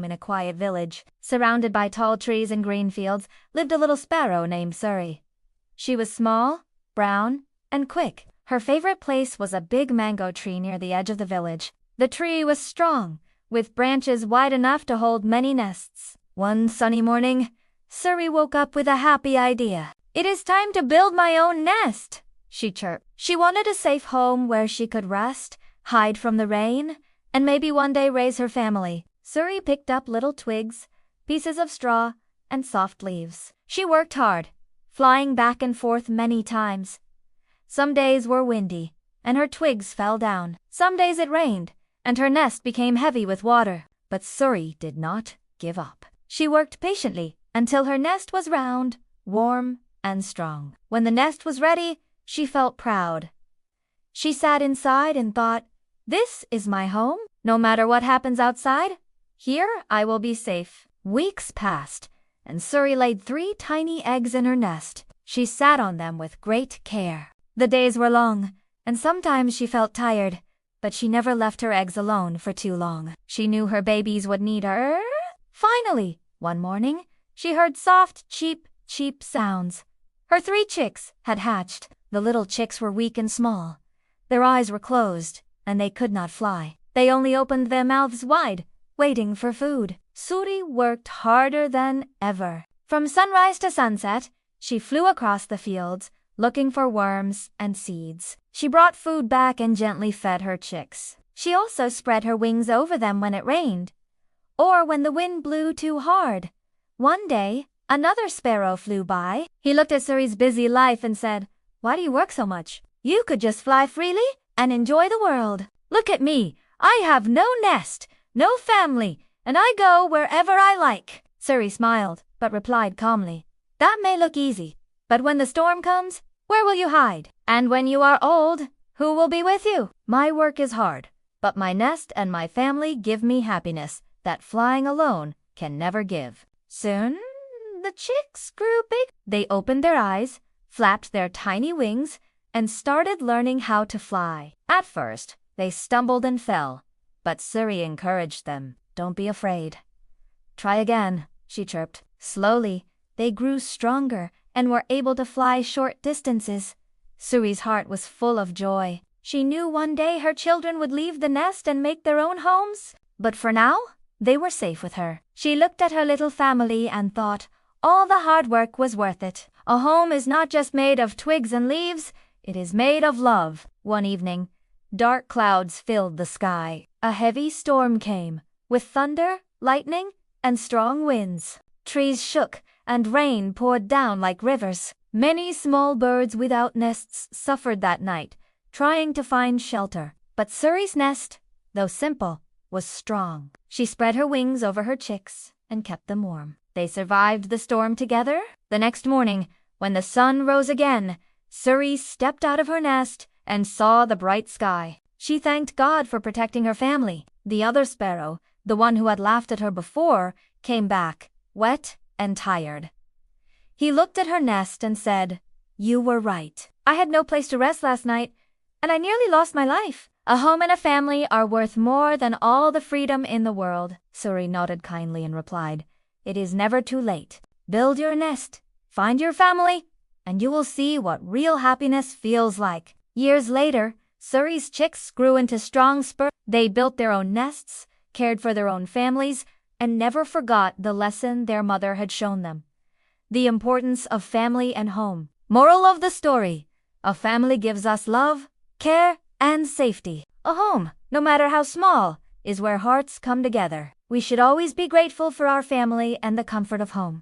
home in a quiet village. Surrounded by tall trees and green fields, lived a little sparrow named Suri. She was small, brown, and quick. Her favorite place was a big mango tree near the edge of the village. The tree was strong, with branches wide enough to hold many nests. One sunny morning, Suri woke up with a happy idea. "It is time to build my own nest," she chirped. She wanted a safe home where she could rest, hide from the rain, and maybe one day raise her family. Suri picked up little twigs, pieces of straw, and soft leaves. She worked hard, flying back and forth many times. Some days were windy, and her twigs fell down. Some days it rained, and her nest became heavy with water. But Suri did not give up. She worked patiently until her nest was round, warm, and strong. When the nest was ready, she felt proud. She sat inside and thought, "This is my home. No matter what happens outside, here I will be safe." Weeks passed, and Suri laid 3 tiny eggs in her nest. She sat on them with great care. The days were long, and sometimes she felt tired, but she never left her eggs alone for too long. She knew her babies would need her. Finally, one morning, she heard soft, cheep sounds. Her 3 chicks had hatched. The little chicks were weak and small. Their eyes were closed, and they could not fly. They only opened their mouths wide, waiting for food. Suri worked harder than ever. From sunrise to sunset, she flew across the fields, looking for worms and seeds. She brought food back and gently fed her chicks. She also spread her wings over them when it rained, or when the wind blew too hard. One day, another sparrow flew by. He looked at Suri's busy life and said, "Why do you work so much? You could just fly freely and enjoy the world. Look at me. I have no nest, no family, and I go wherever I like." Suri smiled, but replied calmly, "That may look easy, but when the storm comes, where will you hide? And when you are old, who will be with you? My work is hard, but my nest and my family give me happiness that flying alone can never give." Soon, the chicks grew big. They opened their eyes, flapped their tiny wings, and started learning how to fly. At first, they stumbled and fell, but Suri encouraged them. "Don't be afraid. Try again," she chirped. Slowly, they grew stronger and were able to fly short distances. Suri's heart was full of joy. She knew one day her children would leave the nest and make their own homes, but for now, they were safe with her. She looked at her little family and thought, all the hard work was worth it. A home is not just made of twigs and leaves, it is made of love. One evening, dark clouds filled the sky. A heavy storm came, with thunder, lightning, and strong winds. Trees shook, and rain poured down like rivers. Many small birds without nests suffered that night, trying to find shelter. But Suri's nest, though simple, was strong. She spread her wings over her chicks and kept them warm. They survived the storm together. The next morning, when the sun rose again, Suri stepped out of her nest and saw the bright sky. She thanked God for protecting her family. The other sparrow, the one who had laughed at her before, came back, wet and tired. He looked at her nest and said, "You were right. I had no place to rest last night, and I nearly lost my life. A home and a family are worth more than all the freedom in the world." Suri nodded kindly and replied, "It is never too late. Build your nest, find your family, and you will see what real happiness feels like." Years later, Suri's chicks grew into strong spurs. They built their own nests, cared for their own families, and never forgot the lesson their mother had shown them: the importance of family and home. Moral of the story: a family gives us love, care, and safety. A home, no matter how small, is where hearts come together. We should always be grateful for our family and the comfort of home.